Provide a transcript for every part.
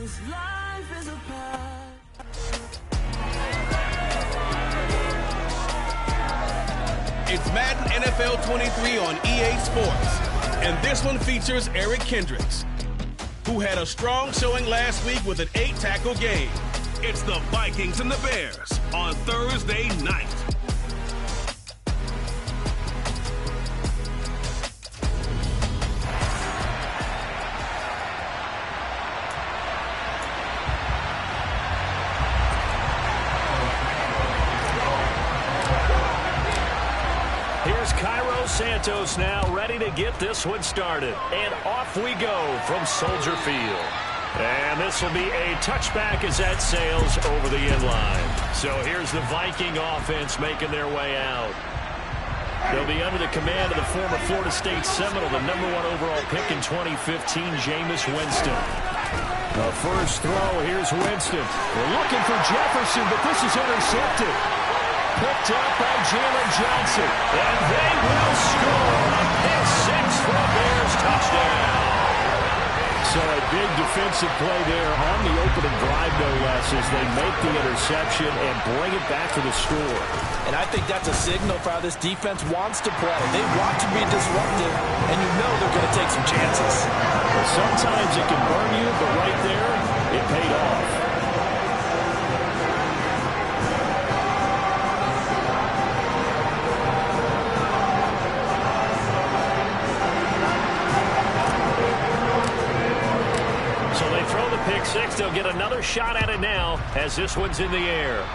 It's Madden NFL 23 on EA Sports, and this one features Eric Kendricks, who had a strong showing last week with an 8-tackle game. It's the Vikings and the Bears on Thursday night. Santos now ready to get this one started. And off we go from Soldier Field. And this will be a touchback as that sails over the end line. So here's the Viking offense making their way out. They'll be under the command of the former Florida State Seminole, the #1 overall pick in 2015, Jameis Winston. The first throw, here's Winston. We're looking for Jefferson, but this is intercepted. Picked up by Jalen Johnson. And they will score a pick 6 for a Bears touchdown. So a big defensive play there on the opening drive, no less, as they make the interception and bring it back to the score. And I think that's a signal for how this defense wants to play. They want to be disruptive, and you know they're going to take some chances. Well, sometimes it can burn you, but right there, it paid off. Pick 6, they'll get another shot at it now as this one's in the air.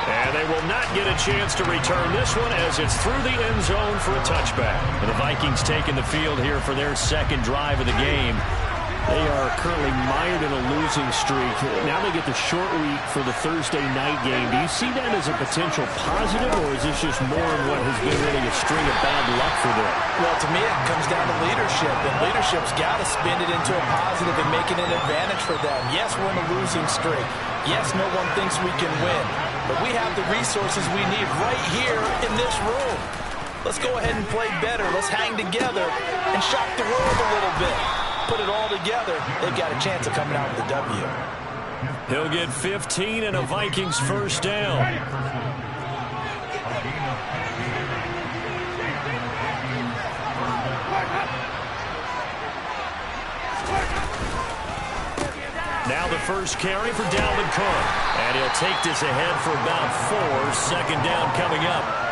And they will not get a chance to return this one as it's through the end zone for a touchback. And the Vikings taking the field here for their second drive of the game. They are currently mired in a losing streak. Now they get the short week for the Thursday night game. Do you see that as a potential positive, or is this just more of what has been really a string of bad luck for them? Well, to me, it comes down to leadership, and leadership's got to spin it into a positive and make it an advantage for them. Yes, we're in a losing streak. Yes, no one thinks we can win, but we have the resources we need right here in this room. Let's go ahead and play better. Let's hang together and shock the world a little bit. Put it all together, they've got a chance of coming out with a W. He'll get 15 and a Vikings first down. Now the first carry for Dalvin Cook. And he'll take this ahead for about 4. Second down coming up.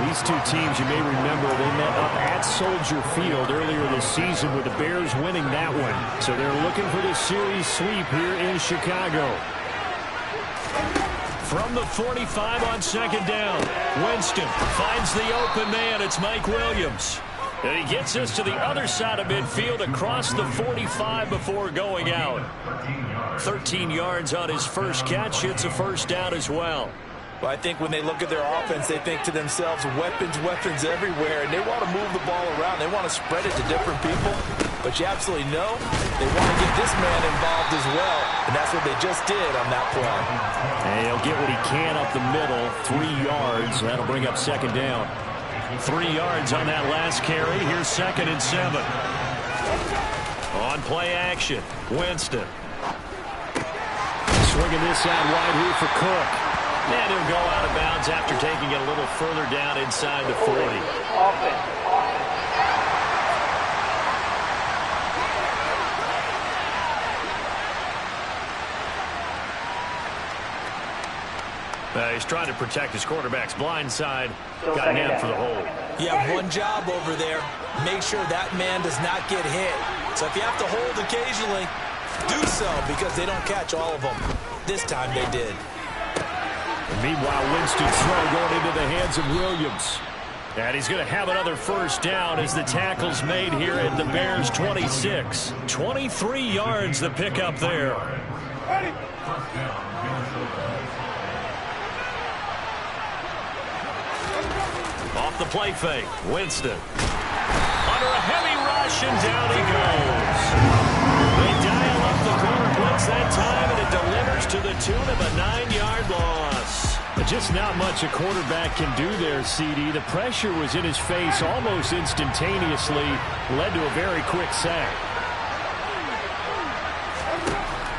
These two teams, you may remember, they met up at Soldier Field earlier this season with the Bears winning that one. So they're looking for the series sweep here in Chicago. From the 45 on second down, Winston finds the open man. It's Mike Williams. And he gets us to the other side of midfield across the 45 before going out. 13 yards on his first catch. It's a first down as well. Well, I think when they look at their offense, they think to themselves, weapons everywhere, and they want to move the ball around. They want to spread it to different people, but you absolutely know they want to get this man involved as well, and that's what they just did on that play. And he'll get what he can up the middle, 3 yards. That'll bring up second down. 3 yards on that last carry. Here's 2nd and 7. On play action, Winston. Swinging this out wide here for Cook. And he'll go out of bounds after taking it a little further down inside the 40. He's trying to protect his quarterback's blind side. Got him for the hold. You have one job over there. Make sure that man does not get hit. So if you have to hold occasionally, do so, because they don't catch all of them. This time they did. Meanwhile, Winston's throw going into the hands of Williams. And he's going to have another first down as the tackle's made here at the Bears' 26. 23 yards the pickup there. Off the play fake, Winston. Under a heavy rush, and down he goes. They dial up the corner blitz that time, and it delivers to the tune of a 9-yard loss. Just not much a quarterback can do there, CD. The pressure was in his face almost instantaneously, led to a very quick sack.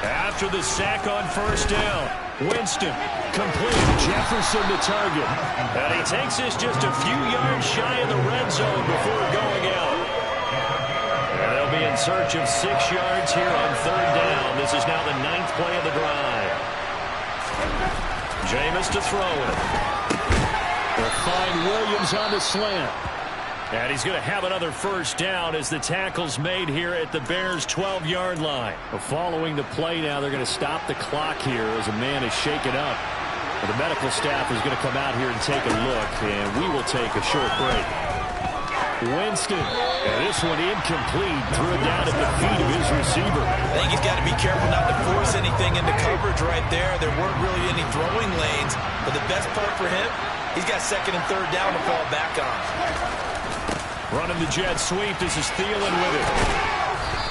After the sack on first down, Winston complete. Jefferson to target. And he takes this just a few yards shy of the red zone before going out. And they'll be in search of 6 yards here on third down. This is now the 9th play of the drive. Jameis to throw it. They'll find Williams on the slant. And he's going to have another first down as the tackle's made here at the Bears' 12-yard line. Following the play now, they're going to stop the clock here as a man is shaken up. The medical staff is going to come out here and take a look, and we will take a short break. Winston, and this one incomplete, threw it down at the feet of his receiver. I think he's got to be careful not to force anything into coverage right there. There weren't really any throwing lanes, but the best part for him, he's got second and third down to fall back on. Running the jet sweep. This is Thielen with it.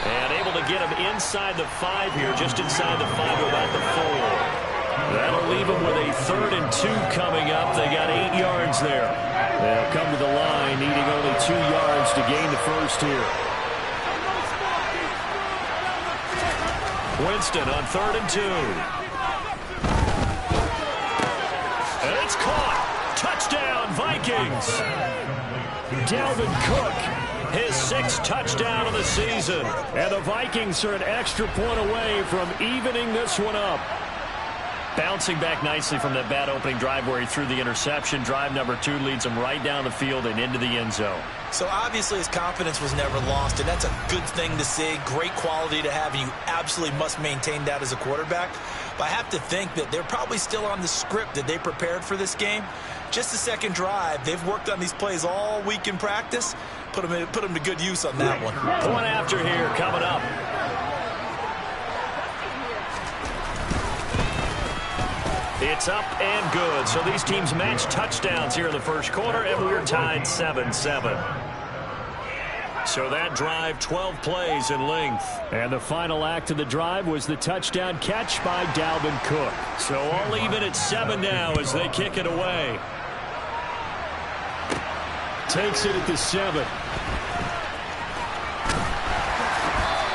And able to get him inside the 5 here, just inside the 5 to about the 4. That'll leave him with a 3rd and 2 coming up. They got 8 yards there. They'll come to the line, needing only 2 yards to gain the first here. Winston on 3rd and 2. And it's caught. Touchdown, Vikings. Dalvin Cook, his 6th touchdown of the season. And the Vikings are an extra point away from evening this one up. Bouncing back nicely from that bad opening drive where he threw the interception. Drive number 2 leads him right down the field and into the end zone. So obviously his confidence was never lost, and that's a good thing to see. Great quality to have, and you absolutely must maintain that as a quarterback. But I have to think that they're probably still on the script that they prepared for this game. Just the second drive. They've worked on these plays all week in practice. Put them to good use on that one. Point after here coming up. It's up and good. So these teams match touchdowns here in the first quarter, and we're tied 7-7. So that drive, 12 plays in length. And the final act of the drive was the touchdown catch by Dalvin Cook. So all even at 7 now as they kick it away. Takes it at the 7.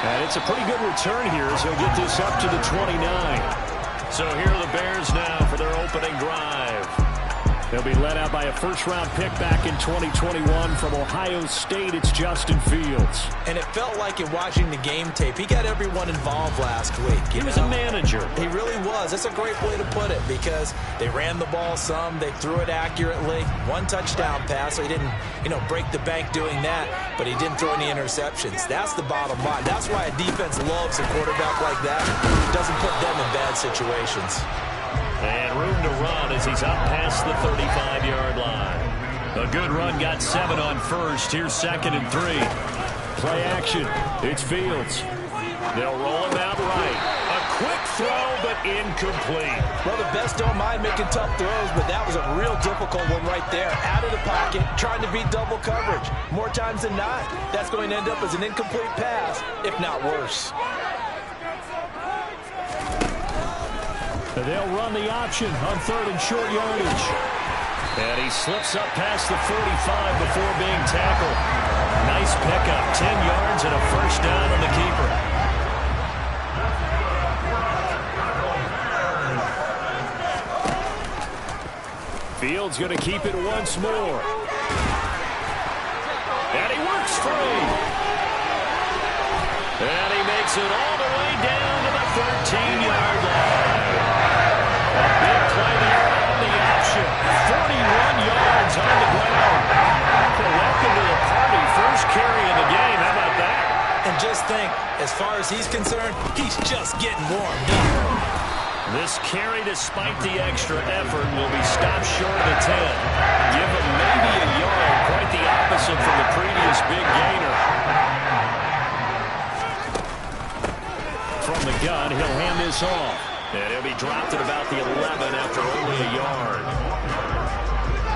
And it's a pretty good return here as he'll get this up to the 29. So here are the Bears now for their opening drive. They'll be led out by a first-round pick back in 2021 from Ohio State. It's Justin Fields. And it felt like in watching the game tape, he got everyone involved last week. He was a manager. He really was. That's a great way to put it because they ran the ball some. They threw it accurately. 1 touchdown pass, so he didn't, break the bank doing that, but he didn't throw any interceptions. That's the bottom line. That's why a defense loves a quarterback like that. It doesn't put them in bad situations. And room to run as he's up past the 35-yard line. A good run, got 7 on first. Here's 2nd and 3. Play action. It's Fields. They'll roll him out right. A quick throw, but incomplete. Well, the best don't mind making tough throws, but that was a real difficult one right there. Out of the pocket, trying to beat double coverage. More times than not, that's going to end up as an incomplete pass, if not worse. They'll run the option on 3rd and short yardage. And he slips up past the 45 before being tackled. Nice pickup, 10 yards and a first down on the keeper. Fields going to keep it once more. And he works free. And he makes it all the way down to the 13-yard line. A big play there on the option. 41 yards on the ground. Welcome to the party. First carry of the game. How about that? And just think, as far as he's concerned, he's just getting warmed up. This carry, despite the extra effort, will be stopped short of the 10. Give him maybe a yard. Quite the opposite from the previous big gainer. From the gun, he'll hand this off. And he'll be dropped at about the 11 after only a yard.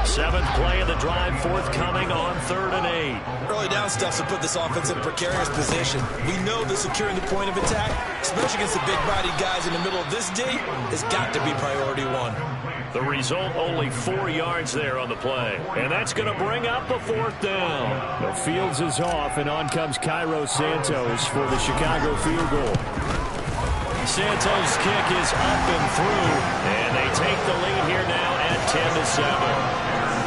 7th play of the drive, forthcoming on 3rd and 8. Early down stuff to put this offense in a precarious position. We know that securing the point of attack, especially against the big-bodied guys in the middle of this D, has got to be priority 1. The result, only 4 yards there on the play. And that's going to bring up a 4th down. The Fields is off, and on comes Cairo Santos for the Chicago field goal. Santos' kick is up and through, and they take the lead here now at 10-7.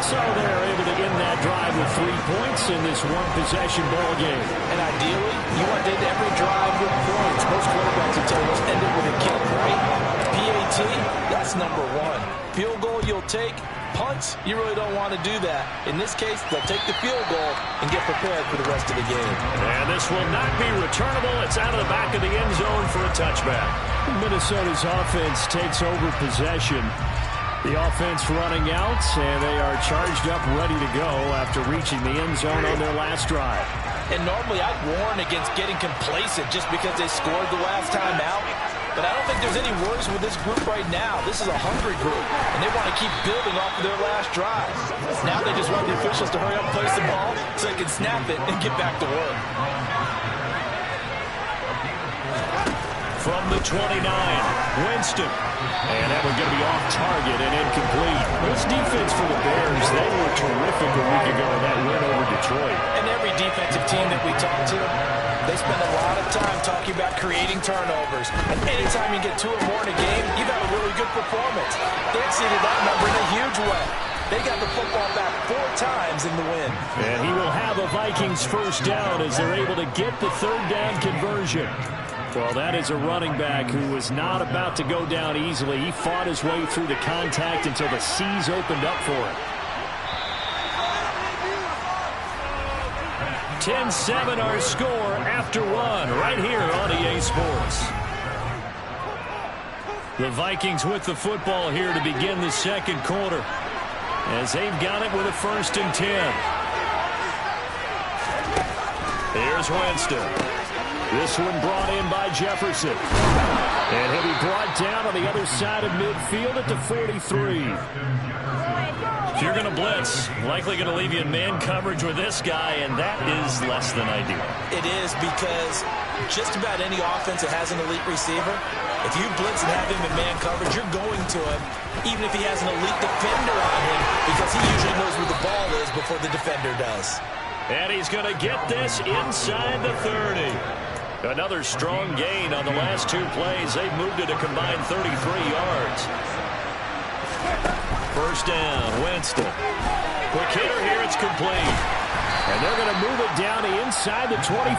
So they're able to end that drive with 3 points in this one-possession ball game. And ideally, you want to end every drive with points. Most quarterbacks will tell you, end it with a kick, right? PAT, that's number one. Field goal you'll take. Punts, you really don't want to do that. In this case, they'll take the field goal and get prepared for the rest of the game. And this will not be returnable. It's out of the back of the end zone for a touchback. Minnesota's offense takes over possession. The offense running out, and they are charged up, ready to go after reaching the end zone on their last drive. And normally I'd warn against getting complacent just because they scored the last time out. But I don't think there's any worries with this group right now. This is a hungry group, and they want to keep building off of their last drive. Now they just want the officials to hurry up and place the ball so they can snap it and get back to work. From the 29, Winston. And that one's going to be off target and incomplete. This defense for the Bears, they were terrific a week ago in that win over Detroit. And every defensive team that we talk to, they spend a lot of time talking about creating turnovers. And anytime you get 2 or more in a game, you've got a really good performance. They exceeded that number in a huge way. They got the football back 4 times in the win. And he will have a Vikings first down as they're able to get the 3rd down conversion. Well, that is a running back who was not about to go down easily. He fought his way through the contact until the seas opened up for him. 10-7 our score after 1 right here on EA Sports. The Vikings with the football here to begin the second quarter as they've got it with a 1st and 10. Here's Winston. This one brought in by Jefferson. And he'll be brought down on the other side of midfield at the 43. If you're going to blitz, likely going to leave you in man coverage with this guy, and that is less than ideal. It is, because just about any offense that has an elite receiver, if you blitz and have him in man coverage, you're going to him, even if he has an elite defender on him, because he usually knows where the ball is before the defender does. And he's going to get this inside the 30. Another strong gain on the last 2 plays. They've moved it a combined 33 yards. First down, Winston. Quick hitter here, it's complete. And they're going to move it down to inside the 25.